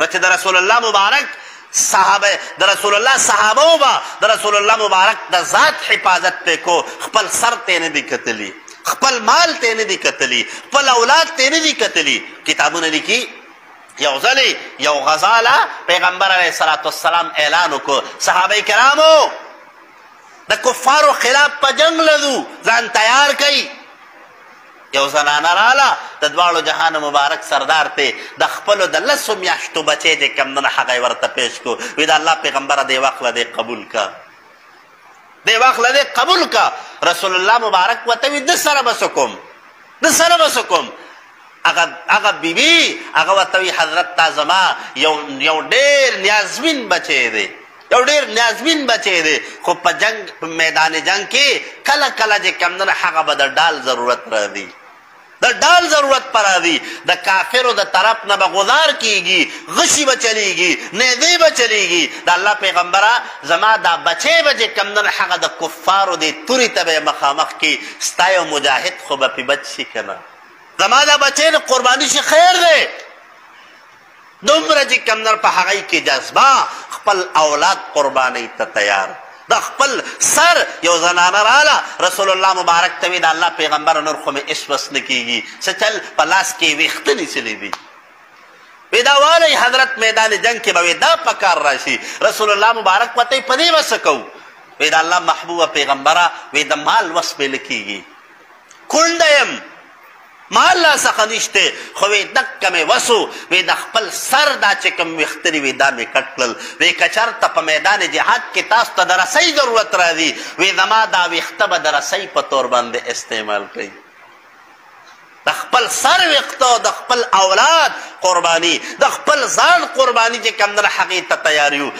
نو چې د رسول الله مبارک صحابه د رسول الله صحابه با د رسول الله مبارک د ذات حفاظت ته کو خپل سر ته نه دی کتلی خپل مال ته نه دی کتلی خپل اولاد ته نه دی کتلی کتابونه لیکي یو ځلې یو غزاله پیغمبر علیه الصلاة والسلام اعلان وکړو صحابه کرامو د کفارو خلاف په جنگ لدو ځان تیار کئ یو زنانه راله د دواړو جهان مبارک سردار ته د خپلو د لسو میاشتو بچی چې کوم نه هغه یې ورته پیش کړو وی د الله پیغمبره دې وخت له دې قبول کا دې وخت له دې قبول کا رسول الله مبارک ورته وی د سره به څه کوم د سره به څه کوم هغه بیبي هغه ورته وی حضرت تا زما یو ډېر نیازمین بچی دی یو ډېر نیازمین بچی دی خو په جنگ په میدان جنگ کې کله کله چې کوم نه هغه به د ډال ضرورت راځي د ډال ضرورت پر راځي د کافرو د طرف نه به غدار کیږي غشي به چلیږي نیزې به چلیږي د الله پیغمبره زما دا بچی به چې کوم نه هغه د کفارو د تورې ته به مخامخ کې ستا یو مجاهد خو به پې بچ شي که نه زما دا بچی د قرباني شي خیر دی دومره چې کوم نه په هغې کې جذبه خپل اولاد قربانۍ ته تیار د خپل سر یو زنانه راله رسول الله مبارک ته وی د الله پیغمبر نور خو مې اس وس نه کېږي څه چل په لاس کې ویښته نیسلی دي وی دا والی حضرت میدان جنگ کې به وی دا په کار راشي رسول الله مبارک ورته په دې به څه کوو وی د الله محبوبه پیغمبره وی د مال وس مې نه کېږي کونډه یم مال لا څخه نشته خو وی دکه مې وسو وی د خپل سر دا چې کوم ویښته دي وی دا مې کټ کړل وی که چېرته په میدان جهاد کې تاسو ته د رسۍ ضرورت راځي وی زما دا ویښته به د رسۍ په طور باندې استعمال کوي د خپل سر ویښته د خپل اولاد قرباني د خپل ځان قرباني چې کوم نه هغې ته تیار یو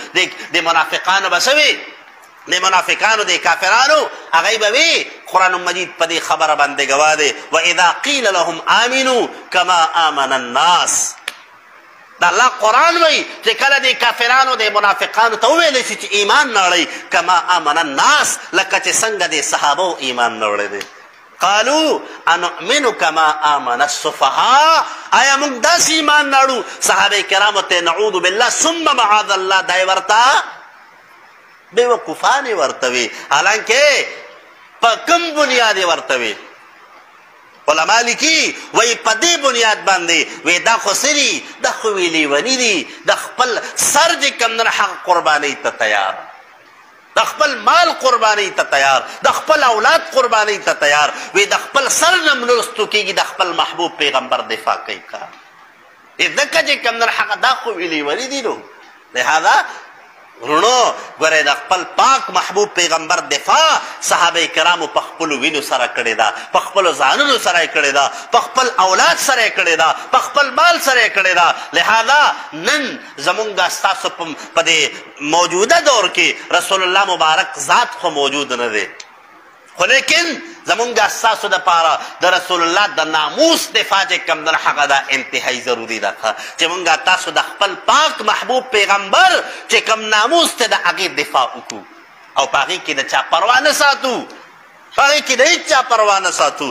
د منافقانو به څه وي د منافقانو د کافرانو هغوی به وي قرآن مجید په دې خبره باندې ګواه دی واذا قیل لهم آمنوا کما آمن الناس د الله قرآن وایي چې کله د کافرانو د منافقانو ته وویلی شي چې ایمان نړئ کما آمن الناس لکه چې څنګه د صحابو ایمان نړی دی قالو انؤمن کما آمن السفهاء آیا موږ داسې ایمان نړو صحابه کرامو ته نعوذ بالله ثم معاذ الله دای ورته بیوقوفانې ورته وي حالانکې په کوم بنیاد یې ورته وي علما لیکي وایي په دې بنیاد باندې وایي دا خو څه دي دا خو وی لیوني دي د خپل سر چې کوم نه حق قربانۍ ته تیار د خپل مال قربانۍ ته تیار د خپل اولاد قربانۍ ته تیار وایي د خپل سر نه مرستو کېږي د خپل محبوب پیغمبر دفاع کوي کا ځکه چې کوم نه حق دا خو وی لیوني دي نو لهذا ورونو ګورئ د خپل پاک محبوب پیغمبر دفاع صحابه کرامو په خپلو وینو سره کړې ده په خپلو ځانونو سره یې کړې ده په خپل اولاد سره یې کړې ده په خپل مال سره یې کړې ده لهذا نن زمونږ ستاسو په دې موجوده دور کې رسول الله مبارک ذات خو موجود نه دی خو لیکن زمونږ ستاسو دپاره د رسول الله د ناموس دفاع چې کوم ده هغه دا انتهایي ضروري ده چې مونږ تاسو د خپل پاک محبوب پیغمبر چې کوم ناموس ته د هغې دفاع وکړو او په هغې کې د چا پروا نه ساتو په هغې کې د هېڅ چا پروا نه ساتو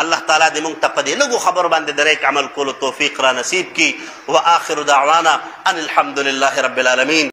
الله تعالی دې مونږ ته په دې لږو خبرو باندې د ریک عمل کولو توفیق را نصیب کړي واخر دعوانا ان الحمد لله رب العالمین